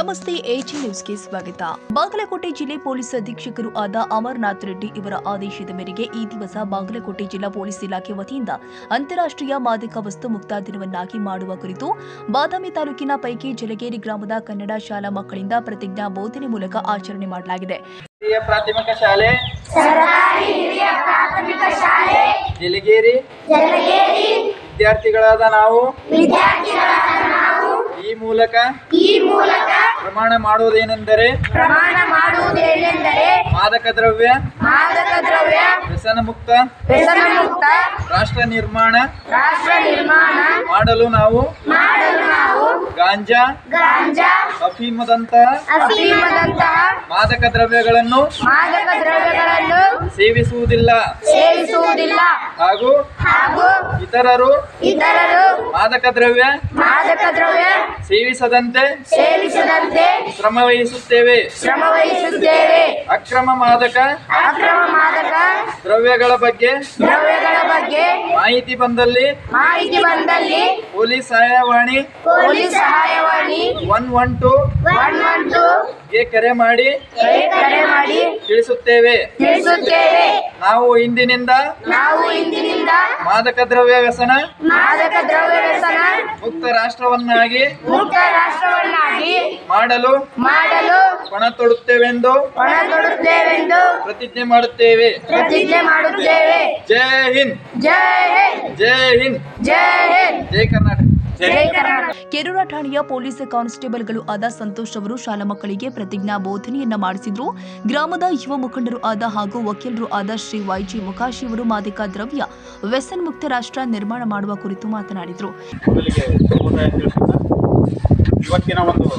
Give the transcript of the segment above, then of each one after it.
ನಮಸ್ತೆ ಎಜಿ ನ್ಯೂಸ್ಗೆ ಸ್ವಾಗತ. ಬಾಗಲಕೋಟೆ ಜಿಲ್ಲೆ ಪೊಲೀಸ್ ಅಧೀಕ್ಷಕರು ಆದ ಅಮರನಾಥ್ ರೆಡ್ಡಿ ಇವರ ಆದೇಶದ ಮೇರೆಗೆ ಈ ದಿವಸ ಬಾಗಲಕೋಟೆ ಜಿಲ್ಲಾ ಪೊಲೀಸ್ ಇಲಾಖೆ ವತಿಯಿಂದ ಅಂತಾರಾಷ್ಟ್ರೀಯ ಮಾದಕ ವಸ್ತು ಮುಕ್ತ ದಿನವನ್ನಾಗಿ ಮಾಡುವ ಕುರಿತು ಬಾದಾಮಿ ತಾಲೂಕಿನ ಪೈಕಿ ಜಲಗೇರಿ ಗ್ರಾಮದ ಕನ್ನಡ ಶಾಲಾ ಮಕ್ಕಳಿಂದ ಪ್ರತಿಜ್ಞಾ ಬೋಧನೆ ಮೂಲಕ ಆಚರಣೆ ಮಾಡಲಾಗಿದೆ. ಪ್ರಾಥಮಿಕ ಶಾಲೆ ಸರ್ಕಾರಿ ಹಿರಿಯ ಪ್ರಾಥಮಿಕ ಶಾಲೆ ಜಲಗೇರಿ ವಿದ್ಯಾರ್ಥಿಗಳಾದ ನಾವು ಈ ಮೂಲಕ ಪ್ರಮಾಣ ಮಾಡುವುದೇನೆಂದರೆ ಮಾದಕ ದ್ರವ್ಯ ವ್ಯಸನ ಮುಕ್ತ ರಾಷ್ಟ್ರ ನಿರ್ಮಾಣ ಮಾಡಲು ನಾವು ಗಾಂಜಾ ಅಫೀಮದಂತಹ ಮಾದಕ ದ್ರವ್ಯಗಳನ್ನು ಸೇವಿಸುವುದಿಲ್ಲ ಹಾಗೂ ಇತರರು ಮಾದಕ ದ್ರವ್ಯ ಸೇವಿಸದಂತೆ ಶ್ರಮ ವಹಿಸುತ್ತೇವೆ. ಅಕ್ರಮ ಮಾದಕ ದ್ರವ್ಯಗಳ ಬಗ್ಗೆ ಮಾಹಿತಿ ಬಂದಲ್ಲಿ ಪೊಲೀಸ್ ಸಹಾಯವಾಣಿ 112 ಗೆ ಕರೆ ಮಾಡಿ ತಿಳಿಸುತ್ತೇವೆ. ನಾವು ಇಂದಿನಿಂದ ಮಾದಕ ದ್ರವ್ಯ ವ್ಯಸನ ಮುಕ್ತ ರಾಷ್ಟ್ರವನ್ನಾಗಿ ಮಾಡಲು ಪಣ ತೊಡುತ್ತೇವೆಂದು ಪ್ರತಿಜ್ಞೆ ಮಾಡುತ್ತೇವೆ. ಜೈ ಹಿಂದ್, ಜೈ ಹಿಂದ್, ಜೈ ಕರ್ನಾಟಕ. ಕೆರೂರ ಠಾಣೆಯ ಪೊಲೀಸ್ ಕಾನ್ಸ್ಟೇಬಲ್ಗಳು ಆದ ಸಂತೋಷ್ ಅವರು ಶಾಲಾ ಮಕ್ಕಳಿಗೆ ಪ್ರತಿಜ್ಞಾ ಬೋಧನೆಯನ್ನ ಮಾಡಿಸಿದ್ರು. ಗ್ರಾಮದ ಯುವ ಮುಖಂಡರು ಆದ ಹಾಗೂ ವಕೀಲರು ಆದ ಶ್ರೀ ವೈಜಿ ಮುಖಾಶಿ ಅವರು ಮಾದಕ ದ್ರವ್ಯ ವ್ಯಸನ ಮುಕ್ತ ರಾಷ್ಟ್ರ ನಿರ್ಮಾಣ ಮಾಡುವ ಕುರಿತು ಮಾತನಾಡಿದರು. ಇವತ್ತಿನ ಒಂದು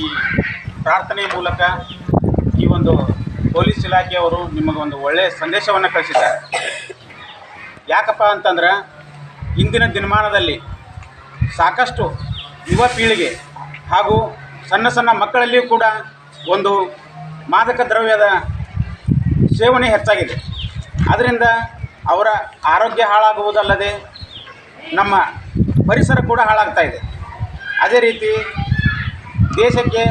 ಈ ಪ್ರಾರ್ಥನೆ ಮೂಲಕ ಈ ಒಂದು ಪೊಲೀಸ್ ಇಲಾಖೆಯವರು ನಿಮಗೊಂದು ಒಳ್ಳೆಯ ಸಂದೇಶವನ್ನು ಕಳಿಸಿದ್ದಾರೆ. ಯಾಕಪ್ಪ ಅಂತಂದ್ರೆ ಇಂದಿನ ದಿನಮಾನದಲ್ಲಿ ಸಾಕಷ್ಟು ಯುವ ಪೀಳಿಗೆ ಹಾಗೂ ಸಣ್ಣ ಸಣ್ಣ ಮಕ್ಕಳಲ್ಲಿಯೂ ಕೂಡ ಒಂದು ಮಾದಕ ದ್ರವ್ಯದ ಸೇವನೆ ಹೆಚ್ಚಾಗಿದೆ. ಅದರಿಂದ ಅವರ ಆರೋಗ್ಯ ಹಾಳಾಗುವುದಲ್ಲದೆ ನಮ್ಮ ಪರಿಸರ ಕೂಡ ಹಾಳಾಗ್ತಾ ಇದೆ. ಅದೇ ರೀತಿ ದೇಶಕ್ಕೆ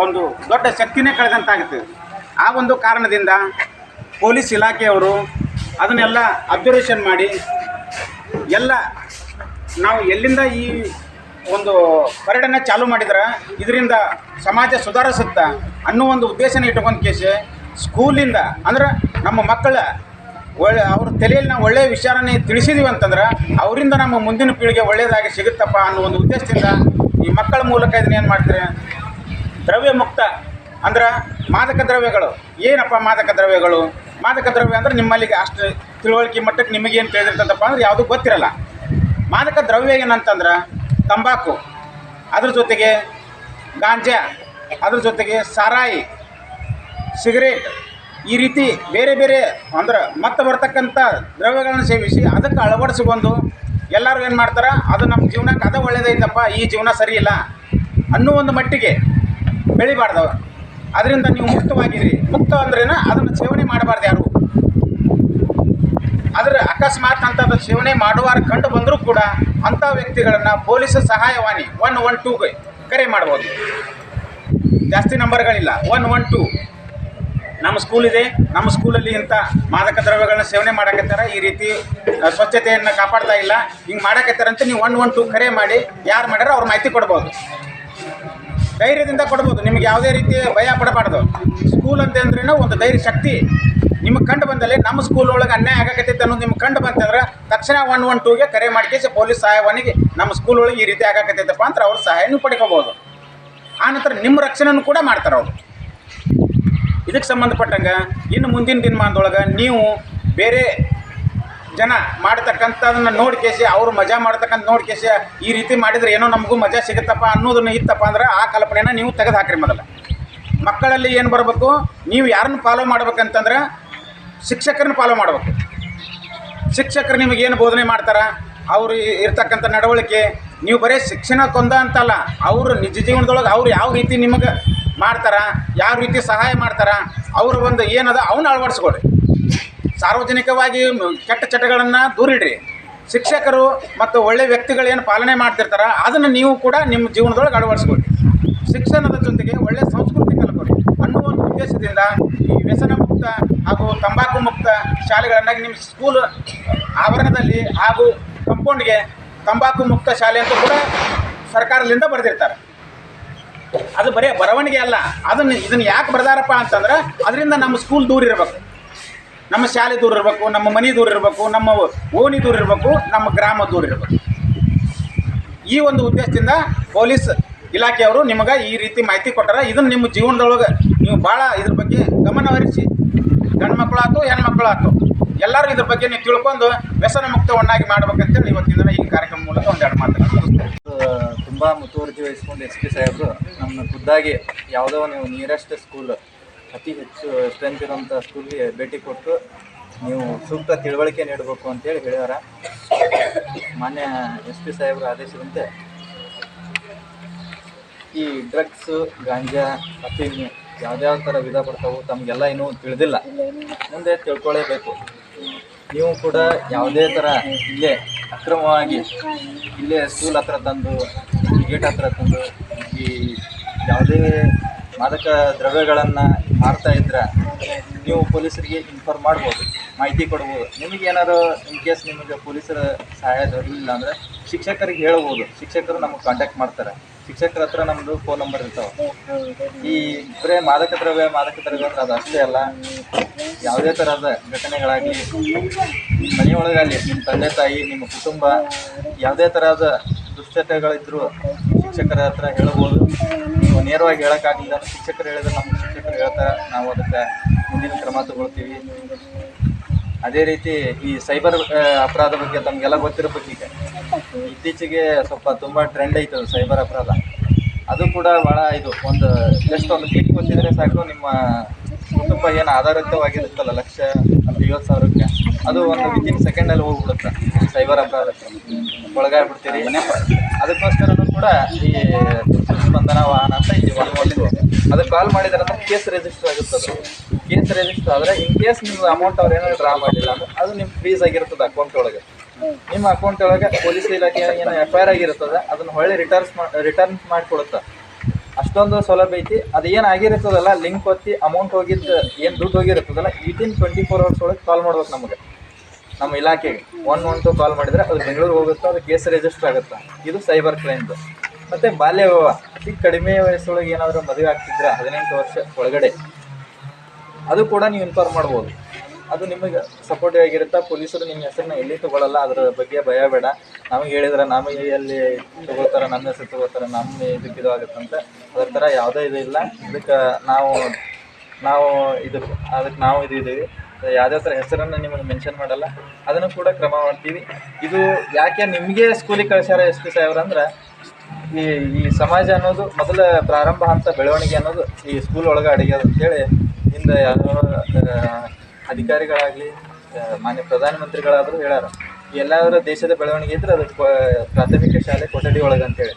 ಒಂದು ದೊಡ್ಡ ಶಕ್ತಿನೇ ಕಳೆದಂತಾಗುತ್ತದೆ. ಆ ಒಂದು ಕಾರಣದಿಂದ ಪೊಲೀಸ್ ಇಲಾಖೆಯವರು ಅದನ್ನೆಲ್ಲ ಅಬ್ಸರ್ವೇಷನ್ ಮಾಡಿ ಎಲ್ಲ ನಾವು ಎಲ್ಲಿಂದ ಈ ಒಂದು ಪರೇಡನ್ನು ಚಾಲೂ ಮಾಡಿದ್ರೆ ಇದರಿಂದ ಸಮಾಜ ಸುಧಾರಿಸುತ್ತಾ ಅನ್ನೋ ಒಂದು ಉದ್ದೇಶನ ಇಟ್ಕೊಂಡು ಕೇಸಿ ಸ್ಕೂಲಿಂದ ಅಂದ್ರೆ ನಮ್ಮ ಮಕ್ಕಳ ಅವ್ರ ತಲೆಯಲ್ಲಿ ನಾವು ಒಳ್ಳೆಯ ವಿಚಾರನೇ ತಿಳಿಸಿದೀವಿ ಅಂತಂದ್ರೆ ಅವರಿಂದ ನಮ್ಮ ಮುಂದಿನ ಪೀಳಿಗೆ ಒಳ್ಳೆಯದಾಗಿ ಸಿಗುತ್ತಪ್ಪ ಅನ್ನೋ ಒಂದು ಉದ್ದೇಶದಿಂದ ಈ ಮಕ್ಕಳ ಮೂಲಕ ಇದನ್ನೇನು ಮಾಡ್ತಾರೆ, ದ್ರವ್ಯ ಮುಕ್ತ ಅಂದ್ರೆ ಮಾದಕ ದ್ರವ್ಯಗಳು ಏನಪ್ಪ ಮಾದಕ ದ್ರವ್ಯ ಅಂದ್ರೆ ನಿಮ್ಮಲ್ಲಿಗೆ ಅಷ್ಟು ತಿಳುವಳಿಕೆ ಮಟ್ಟಕ್ಕೆ ನಿಮಗೇನು ತಿಳಿದಿರ್ತದಪ್ಪ ಅಂದ್ರೆ ಯಾವುದೂ ಗೊತ್ತಿರಲ್ಲ. ಮಾದಕ ದ್ರವ್ಯ ಏನಂತಂದ್ರೆ ತಂಬಾಕು, ಅದ್ರ ಜೊತೆಗೆ ಗಾಂಜಾ, ಅದ್ರ ಜೊತೆಗೆ ಸಾರಾಯಿ, ಸಿಗರೇಟ್, ಈ ರೀತಿ ಬೇರೆ ಬೇರೆ ಅಂದ್ರೆ ಮತ್ತೆ ಬರ್ತಕ್ಕಂಥ ದ್ರವ್ಯಗಳನ್ನು ಸೇವಿಸಿ ಅದಕ್ಕೆ ಅಳವಡಿಸಿಕೊಂಡು ಎಲ್ಲರೂ ಏನು ಮಾಡ್ತಾರೆ, ಅದು ನಮ್ಮ ಜೀವನಕ್ಕೆ ಅದು ಒಳ್ಳೆಯದೈತಪ್ಪ, ಈ ಜೀವನ ಸರಿ ಇಲ್ಲ ಅನ್ನೋ ಒಂದು ಮಟ್ಟಿಗೆ ಬೆಳಿಬಾರ್ದವ. ಅದರಿಂದ ನೀವು ಮುಕ್ತವಾಗಿರಿ. ಮುಕ್ತ ಅಂದ್ರೇನ ಅದನ್ನು ಸೇವನೆ ಮಾಡಬಾರ್ದು ಯಾರು. ಆದರೆ ಅಕಸ್ಮಾತ್ ಅಂಥದ್ದು ಸೇವನೆ ಮಾಡುವಾರ ಕಂಡು ಬಂದರೂ ಕೂಡ ಅಂಥ ವ್ಯಕ್ತಿಗಳನ್ನು ಪೊಲೀಸ್ ಸಹಾಯವಾಣಿ 112ಗೆ ಕರೆ ಮಾಡ್ಬೋದು. ಜಾಸ್ತಿ ನಂಬರ್ಗಳಿಲ್ಲ, 112. ನಮ್ಮ ಸ್ಕೂಲ್ ಇದೆ, ನಮ್ಮ ಸ್ಕೂಲಲ್ಲಿ ಇಂಥ ಮಾದಕ ದ್ರವ್ಯಗಳನ್ನ ಸೇವನೆ ಮಾಡಕತ್ತಾರೆ, ಈ ರೀತಿ ಸ್ವಚ್ಛತೆಯನ್ನು ಕಾಪಾಡ್ತಾ ಇಲ್ಲ, ಹಿಂಗೆ ಮಾಡಕತ್ತಾರಂತ ನೀವು 112 ಕರೆ ಮಾಡಿ ಯಾರು ಮಾಡ್ಯಾರ ಅವ್ರ ಮಾಹಿತಿ ಕೊಡ್ಬೋದು. ಧೈರ್ಯದಿಂದ ಕೊಡ್ಬೋದು. ನಿಮಗೆ ಯಾವುದೇ ರೀತಿ ಭಯ ಪಡಬಾರ್ದು. ಸ್ಕೂಲ್ ಅಂತಂದ್ರೇನೋ ಒಂದು ಧೈರ್ಯ ಶಕ್ತಿ. ನಿಮಗೆ ಕಂಡು ಬಂದಲ್ಲಿ ನಮ್ಮ ಸ್ಕೂಲ್ ಒಳಗೆ ಅನ್ಯಾಯ ಆಗಕತ್ತೈತೆ ಅನ್ನೋದು ನಿಮ್ಗೆ ಕಂಡು ಬಂತಂದ್ರೆ ತಕ್ಷಣ 112ಗೆ ಕರೆ ಮಾಡ್ಕೇಸಿ ಪೊಲೀಸ್ ಸಹಾಯವಾಣಿಗೆ ನಮ್ಮ ಸ್ಕೂಲ್ ಒಳಗೆ ಈ ರೀತಿ ಆಗಕತ್ತೈತಪ್ಪ ಅಂತ ಅವ್ರ ಸಹಾಯನೂ ಪಡ್ಕೋಬೋದು. ಆನಂತರ ನಿಮ್ಮ ರಕ್ಷಣೆನೂ ಕೂಡ ಮಾಡ್ತಾರೆ ಅವರು. ಇದಕ್ಕೆ ಸಂಬಂಧಪಟ್ಟಂಗೆ ಇನ್ನು ಮುಂದಿನ ದಿನಮಾನದೊಳಗೆ ನೀವು ಬೇರೆ ಜನ ಮಾಡ್ತಕ್ಕಂಥದನ್ನು ನೋಡ್ಕೇಸಿ ಅವರು ಮಜಾ ಮಾಡ್ತಕ್ಕಂಥ ನೋಡ್ಕೇಸಿ ಈ ರೀತಿ ಮಾಡಿದರೆ ಏನೋ ನಮಗೂ ಮಜಾ ಸಿಗುತ್ತಪ್ಪ ಅನ್ನೋದನ್ನು ಇತ್ತಪ್ಪ ಅಂದ್ರೆ ಆ ಕಲ್ಪನೆನ ನೀವು ತೆಗೆದು ಹಾಕ್ರಿ. ಮೊದಲ ಮಕ್ಕಳಲ್ಲಿ ಏನು ಬರಬೇಕು, ನೀವು ಯಾರನ್ನು ಫಾಲೋ ಮಾಡ್ಬೇಕಂತಂದ್ರೆ ಶಿಕ್ಷಕರನ್ನ ಫಾಲೋ ಮಾಡಬೇಕು. ಶಿಕ್ಷಕರು ನಿಮಗೇನು ಬೋಧನೆ ಮಾಡ್ತಾರೆ, ಅವರು ಇರ್ತಕ್ಕಂಥ ನಡವಳಿಕೆ, ನೀವು ಬರೀ ಶಿಕ್ಷಣಕ್ಕೊಂದ ಅಂತಲ್ಲ, ಅವರು ನಿಜ ಜೀವನದೊಳಗೆ ಅವ್ರು ಯಾವ ರೀತಿ ನಿಮಗೆ ಮಾಡ್ತಾರೆ, ಯಾವ ರೀತಿ ಸಹಾಯ ಮಾಡ್ತಾರೆ, ಅವ್ರ ಒಂದು ಏನದ ಅವನ್ನ ಅಳವಡಿಸ್ಕೊಡ್ರಿ. ಸಾರ್ವಜನಿಕವಾಗಿ ಕೆಟ್ಟ ಚಟಗಳನ್ನು ದೂರಿಡ್ರಿ. ಶಿಕ್ಷಕರು ಮತ್ತು ಒಳ್ಳೆ ವ್ಯಕ್ತಿಗಳು ಏನು ಪಾಲನೆ ಮಾಡ್ತಿರ್ತಾರೆ ಅದನ್ನು ನೀವು ಕೂಡ ನಿಮ್ಮ ಜೀವನದೊಳಗೆ ಅಳವಡಿಸ್ಕೊಳ್ಳಿ. ಶಿಕ್ಷಣದ ಜೊತೆಗೆ ಒಳ್ಳೆಯ ಸಂಸ್ಕೃತಿ ಕಲ್ಕೊಡಿ ಅನ್ನುವ ಒಂದು ಉದ್ದೇಶದಿಂದ ಈ ವ್ಯಸನ ಮುಕ್ತ ಹಾಗೂ ತಂಬಾಕು ಮುಕ್ತ ಶಾಲೆಗಳನ್ನಾಗಿ ನಿಮ್ಮ ಸ್ಕೂಲ್ ಆವರಣದಲ್ಲಿ ಹಾಗೂ ಕಂಪೌಂಡ್ಗೆ ತಂಬಾಕು ಮುಕ್ತ ಶಾಲೆ ಅಂತ ಕೂಡ ಸರ್ಕಾರದಿಂದ ಬರೆದಿರ್ತಾರೆ. ಅದು ಬರೀ ಬರವಣಿಗೆ ಅಲ್ಲ, ಇದನ್ನು ಯಾಕೆ ಬರೆದಾರಪ್ಪ ಅಂತಂದ್ರೆ ಅದರಿಂದ ನಮ್ಮ ಸ್ಕೂಲ್ ದೂರ ಇರಬೇಕು, ನಮ್ಮ ಶಾಲೆ ದೂರ ಇರಬೇಕು, ನಮ್ಮ ಮನೆ ದೂರ ಇರಬೇಕು, ನಮ್ಮ ಓಣಿ ದೂರ ಇರಬೇಕು, ನಮ್ಮ ಗ್ರಾಮ ದೂರ ಇರಬೇಕು. ಈ ಒಂದು ಉದ್ದೇಶದಿಂದ ಪೊಲೀಸ್ ಇಲಾಖೆಯವರು ನಿಮಗೆ ಈ ರೀತಿ ಮಾಹಿತಿ ಕೊಟ್ಟಾರ. ಇದನ್ನು ನಿಮ್ಮ ಜೀವನದೊಳಗೆ ನೀವು ಭಾಳ ಇದ್ರ ಬಗ್ಗೆ ಗಮನ ಹರಿಸಿ, ಗಂಡು ಮಕ್ಕಳಾಯ್ತು ಹೆಣ್ಮಕ್ಳು ಆಯ್ತು ಎಲ್ಲರೂ ಇದ್ರ ಬಗ್ಗೆ ನೀವು ತಿಳ್ಕೊಂಡು ವ್ಯಸನ ಮುಕ್ತವನ್ನಾಗಿ ಮಾಡ್ಬೇಕಂತೇಳಿ ಇವತ್ತಿನ ಈ ಕಾರ್ಯಕ್ರಮ ಮೂಲಕ ಒಂದೆರಡು ಮಾತುಗಳನ್ನು ತುಂಬ ಮುತುವರ್ಜಿ ವಹಿಸ್ಕೊಂಡು SP ಸಾಹೇಬರು ನಮ್ಮ ಖುದ್ದಾಗಿ ಯಾವುದೋ ನೀವು ನಿಯರೆಸ್ಟ್ ಸ್ಕೂಲ್ ಅತಿ ಹೆಚ್ಚು ಸ್ಟ್ರೆಂತ್ ಇರೋಂಥ ಸ್ಕೂಲ್ಗೆ ಭೇಟಿ ಕೊಟ್ಟು ನೀವು ಸೂಕ್ತ ತಿಳುವಳಿಕೆ ನೀಡಬೇಕು ಅಂತೇಳಿ ಹೇಳ್ಯಾರ. ಮಾನ್ಯ SP ಸಾಹೇಬರ ಆದೇಶದಂತೆ ಈ ಡ್ರಗ್ಸು, ಗಾಂಜಾ, ಅಫೀಮು ಯಾವ್ಯಾವ ಥರ ವಿಧ ಬರ್ತಾವೆ ತಮಗೆಲ್ಲ ಇನ್ನೂ ತಿಳಿದಿಲ್ಲ, ಮುಂದೆ ತಿಳ್ಕೊಳ್ಳೇಬೇಕು. ನೀವು ಕೂಡ ಯಾವುದೇ ಥರ ಇಲ್ಲೇ ಅಕ್ರಮವಾಗಿ ಇಲ್ಲೇ ಸ್ಕೂಲ್ ಹತ್ರ ತಂದು, ಗೇಟ್ ಹತ್ರ ತಂದು ಈ ಯಾವುದೇ ಮಾದಕ ದ್ರವ್ಯಗಳನ್ನು ಮಾರ್ತಾ ಇದ್ರೆ ನೀವು ಪೊಲೀಸರಿಗೆ ಇನ್ಫಾರ್ಮ್ ಮಾಡ್ಬೋದು, ಮಾಹಿತಿ ಕೊಡ್ಬೋದು. ನಿಮಗೇನಾದ್ರು ಇನ್ ಕೇಸ್ ನಿಮಗೆ ಪೊಲೀಸರ ಸಹಾಯ ದೊರಕಲಿಲ್ಲ ಅಂದರೆ ಶಿಕ್ಷಕರಿಗೆ ಹೇಳ್ಬೋದು, ಶಿಕ್ಷಕರು ನಮಗೆ ಕಾಂಟ್ಯಾಕ್ಟ್ ಮಾಡ್ತಾರೆ. ಶಿಕ್ಷಕರ ಹತ್ರ ನಮ್ಮದು ಫೋನ್ ನಂಬರ್ ಇರ್ತಾವೆ. ಈ ಬರೇ ಮಾದಕ ದ್ರವ್ಯ ಅಂದ್ರೆ ಅದು ಅಷ್ಟೇ ಅಲ್ಲ, ಯಾವುದೇ ಥರದ ಘಟನೆಗಳಾಗಲಿ ಮನೆಯೊಳಗಾಗಲಿ ನಿಮ್ಮ ತಂದೆ ತಾಯಿ, ನಿಮ್ಮ ಕುಟುಂಬ ಯಾವುದೇ ಥರದ ದುಶ್ಚಟಗಳಿದ್ದರೂ ಶಿಕ್ಷಕರ ಹತ್ರ ಹೇಳ್ಬೋದು. ನೀವು ನೇರವಾಗಿ ಹೇಳೋಕ್ಕಾಗಲಿಲ್ಲ, ಶಿಕ್ಷಕರು ಹೇಳಿದ್ರೆ ನಮ್ಮ ಶಿಕ್ಷಕರು ಹೇಳ್ತಾರೆ, ನಾವು ಅದಕ್ಕೆ ಮುಂದಿನ ಕ್ರಮ ತಗೊಳ್ತೀವಿ. ಅದೇ ರೀತಿ ಈ ಸೈಬರ್ ಅಪರಾಧ ಬಗ್ಗೆ ತಮಗೆಲ್ಲ ಗೊತ್ತಿರಬೇಕು. ಈಗ ಇತ್ತೀಚೆಗೆ ಸ್ವಲ್ಪ ತುಂಬ ಟ್ರೆಂಡ್ ಐತೆ ಸೈಬರ್ ಅಪರಾಧ. ಅದು ಕೂಡ ಭಾಳ ಇದು ಒಂದು ಜಸ್ಟ್ ಒಂದು ಕ್ಲಿಕ್ ಗೊತ್ತಿದ್ರೆ ಸಾಕು, ನಿಮ್ಮ ಕುಟುಂಬ ಏನು ಆಧಾರಿತವಾಗಿರುತ್ತಲ್ಲ 1,50,000 ಅದು ಒಂದು ವಿತಿನ್ ಸೆಕೆಂಡಲ್ಲಿ ಹೋಗ್ಬಿಡುತ್ತೆ. ಸೈಬರ್ ಅಪರಾಧಕ್ಕೆ ಒಳಗಾಗ್ಬಿಡ್ತೀರಿ. ಅದಕ್ಕೋಸ್ಕರನೂ ಕೂಡ ಈ ಸ್ಪಂದನ ವಾಹನ ಅಂತ ಇಲ್ಲಿ ಒಂದು ಅದಕ್ಕೆ ಕಾಲ್ ಮಾಡಿದ್ರೆ ಅಂದ್ರೆ ಕೇಸ್ ರಿಜಿಸ್ಟರ್ ಆಗುತ್ತೆ. ಅದು ಕೇಸ್ ರಿಜಿಸ್ಟರ್ ಆದರೆ ಇನ್ ಕೇಸ್ ನಿಮ್ಮ ಅಮೌಂಟ್ ಅವ್ರು ಏನಾದ್ರು ಡ್ರಾ ಮಾಡಿಲ್ಲ ಅಂದ್ರೆ ಅದು ನಿಮ್ಮ ಫ್ರೀಸ್ ಆಗಿರ್ತದೆ ಅಕೌಂಟ್ ಒಳಗೆ. ನಿಮ್ಮ ಅಕೌಂಟ್ ಒಳಗೆ ಪೊಲೀಸ್ ಇಲಾಖೆ ಏನು FIR ಆಗಿರ್ತದೆ ಅದನ್ನು ಹೊಳ್ಳಿ ರಿಟರ್ನ್ಸ್ ಮಾಡಿಕೊಡುತ್ತೆ. ಅಷ್ಟೊಂದು ಸೌಲಭ್ಯ ಐತಿ. ಅದು ಏನು ಆಗಿರ್ತದಲ್ಲ ಲಿಂಕ್ ಒತ್ತಿ ಅಮೌಂಟ್ ಹೋಗಿದ್ದು ಏನು ದುಡ್ಡು ಹೋಗಿರ್ತದಲ್ಲ ವಿತಿನ್ 24 hours ಒಳಗೆ ಕಾಲ್ ಮಾಡ್ಬೇಕು ನಮಗೆ, ನಮ್ಮ ಇಲಾಖೆಗೆ 112 ಕಾಲ್ ಮಾಡಿದರೆ ಅದು ಬೆಂಗಳೂರು ಹೋಗುತ್ತೆ, ಅದು ಕೇಸ್ ರಿಜಿಸ್ಟರ್ ಆಗುತ್ತೆ. ಇದು ಸೈಬರ್ ಕ್ರೈಮ್ದು. ಮತ್ತು ಬಾಲ್ಯ ವಿವಾಹ, ಅತಿ ಕಡಿಮೆ ವಯಸ್ಸೊಳಗೆ ಏನಾದರೂ ಮದುವೆ ಆಗ್ತಿದ್ರೆ 18 ವರ್ಷ ಒಳಗಡೆ ಅದು ಕೂಡ ನೀವು ಇನ್ಫಾರ್ಮ್ ಮಾಡ್ಬೋದು. ಅದು ನಿಮಗೆ ಸಪೋರ್ಟಿವ್ ಆಗಿರುತ್ತೆ. ಪೊಲೀಸರು ನಿಮ್ಮ ಹೆಸರನ್ನ ಎಲ್ಲಿ ತೊಗೊಳ್ಳಲ್ಲ, ಅದರ ಬಗ್ಗೆ ಭಯ ಬೇಡ. ನಮಗೆ ಹೇಳಿದ್ರೆ ನಮಗೆ ಎಲ್ಲಿ ತೊಗೋತಾರೆ, ನನ್ನ ಹೆಸರು ತೊಗೋತಾರೆ, ನಮ್ಮ ಇದಕ್ಕೆ ಇದು ಆಗುತ್ತಂತ ಅದರ ಥರ ಯಾವುದೇ ಇದು ಇಲ್ಲ. ಇದಕ್ಕೆ ನಾವು ಇದ್ದೀವಿ. ಯಾವುದೇ ಥರ ಹೆಸರನ್ನು ನಿಮಗೆ ಮೆನ್ಷನ್ ಮಾಡಲ್ಲ, ಅದನ್ನು ಕೂಡ ಕ್ರಮ ಮಾಡ್ತೀವಿ. ಇದು ಯಾಕೆ ನಿಮಗೆ ಸ್ಕೂಲಿಗೆ ಕಳಿಸ್ಯಾರ SP ಸಾಹೇಬ್ರು ಅಂದ್ರೆ ಈ ಸಮಾಜ ಅನ್ನೋದು ಮೊದಲ ಪ್ರಾರಂಭ ಹಂತ ಬೆಳವಣಿಗೆ ಅನ್ನೋದು ಈ ಸ್ಕೂಲ್ ಒಳಗೆ ಅಡಗ್ಯದ ಅಂತೇಳಿ ಹಿಂದೆ ಯಾರೋ ಅಧಿಕಾರಿಗಳಾಗಲಿ ಮಾನ್ಯ ಪ್ರಧಾನಮಂತ್ರಿಗಳಾದರೂ ಹೇಳ್ಯಾರ. ಎಲ್ಲಾದರೂ ದೇಶದ ಬೆಳವಣಿಗೆ ಇದ್ರೆ ಅದು ಪ್ರಾಥಮಿಕ ಶಾಲೆ ಕೊಠಡಿ ಒಳಗೆ ಅಂತೇಳಿ.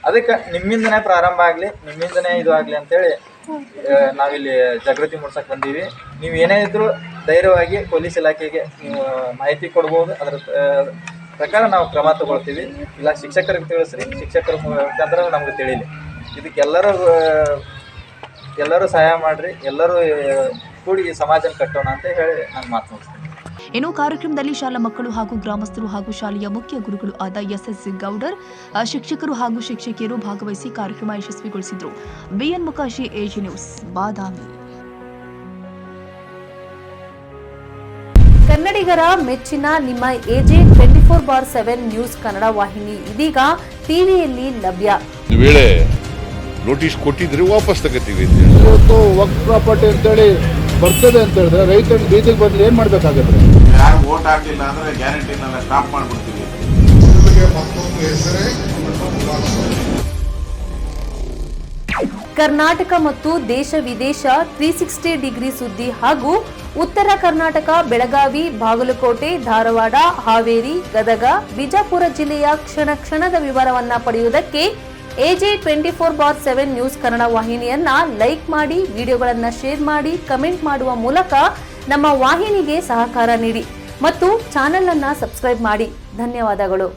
ಅದಕ್ಕೆ ನಿಮ್ಮಿಂದನೇ ಪ್ರಾರಂಭ ಆಗಲಿ, ನಿಮ್ಮಿಂದನೇ ಇದು ಆಗಲಿ ಅಂತೇಳಿ ನಾವಿಲ್ಲಿ ಜಾಗೃತಿ ಮೂಡ್ಸಕ್ಕೆ ಬಂದೀವಿ. ನೀವು ಏನೇ ಇದ್ದರೂ ಧೈರ್ಯವಾಗಿ ಪೊಲೀಸ್ ಇಲಾಖೆಗೆ ನೀವು ಮಾಹಿತಿ ಕೊಡ್ಬೋದು. ಅದರ ಪ್ರಕಾರ ನಾವು ಕ್ರಮ ತಗೊಳ್ತೀವಿ. ಇಲ್ಲ ಶಿಕ್ಷಕರಿಗೆ ತಿಳಿಸ್ರಿ, ಶಿಕ್ಷಕರ ಮುಖಾಂತರ ನಮ್ಗೆ ತಿಳಿಲಿ. ಇದಕ್ಕೆಲ್ಲರೂ ಸಹಾಯ ಮಾಡಿರಿ, ಎಲ್ಲರೂ ಕೂಡಿ ಸಮಾಜನ ಕಟ್ಟೋಣ ಅಂತ ಹೇಳಿ ನಾನು ಮಾತನಾಡ್ತೀನಿ. ಇನ್ನು ಕಾರ್ಯಕ್ರಮದಲ್ಲಿ ಶಾಲಾ ಮಕ್ಕಳು ಹಾಗೂ ಗ್ರಾಮಸ್ಥರು ಹಾಗೂ ಶಾಲೆಯ ಮುಖ್ಯ ಗುರುಗಳು ಆದ SS ಗೌಡರ್, ಶಿಕ್ಷಕರು ಹಾಗೂ ಶಿಕ್ಷಕಿಯರು ಭಾಗವಹಿಸಿ ಕಾರ್ಯಕ್ರಮ ಯಶಸ್ವಿಗೊಳಿಸಿದರು. BN ಮುಕಾಶಿ, AG ನ್ಯೂಸ್, ಬಾದಾಮಿ. ಕನ್ನಡಿಗರ ಮೆಚ್ಚಿನ ನಿಮ್ಮ AG 24/7 ನ್ಯೂಸ್ ಕನ್ನಡ ವಾಹಿನಿ ಇದೀಗ ಟಿವಿಯಲ್ಲಿ ಲಭ್ಯ. ವೇಳೆ ನೋಟಿಸ್ ಕೊಟ್ಟಿದ್ರೆ ವಾಪಸ್ ತಗೋತೀವಿ. ಇವತ್ತು ವಕ್ಫ್ ಪ್ರಾಪರ್ಟಿ ಅಂತೇಳಿ ಬರ್ತದೆ ಅಂತ ಹೇಳಿದ್ರೆ ರೈತರು ಬೀದಿಗೆ ಬಂದ್ರೆ ಏನ್ ಮಾಡ್ಬೇಕಾಗತ್ತೆ? ಯಾರು ವೋಟ್ ಹಾಕಲಿಲ್ಲ ಅಂದ್ರೆ ಗ್ಯಾರಂಟಿನೆಲ್ಲ ಸ್ಟಾಪ್ ಮಾಡ್ಬಿಡ್ತೀವಿ. ಕರ್ನಾಟಕ ಮತ್ತು ದೇಶ ವಿದೇಶ 360 ಡಿಗ್ರಿ ಸುದ್ದಿ ಹಾಗೂ ಉತ್ತರ ಕರ್ನಾಟಕ, ಬೆಳಗಾವಿ, ಬಾಗಲಕೋಟೆ, ಧಾರವಾಡ, ಹಾವೇರಿ, ಗದಗ, ಬಿಜಾಪುರ ಜಿಲ್ಲೆಯ ಕ್ಷಣದ ವಿವರವನ್ನ ಪಡೆಯುವುದಕ್ಕೆ AG 24/7 ನ್ಯೂಸ್ ಕನ್ನಡ ವಾಹಿನಿಯನ್ನ ಲೈಕ್ ಮಾಡಿ, ವಿಡಿಯೋಗಳನ್ನ ಶೇರ್ ಮಾಡಿ, ಕಮೆಂಟ್ ಮಾಡುವ ಮೂಲಕ ನಮ್ಮ ವಾಹಿನಿಗೆ ಸಹಕಾರ ನೀಡಿ ಮತ್ತು ಚಾನೆಲ್ ಅನ್ನ ಸಬ್ಸ್ಕ್ರೈಬ್ ಮಾಡಿ. ಧನ್ಯವಾದಗಳು.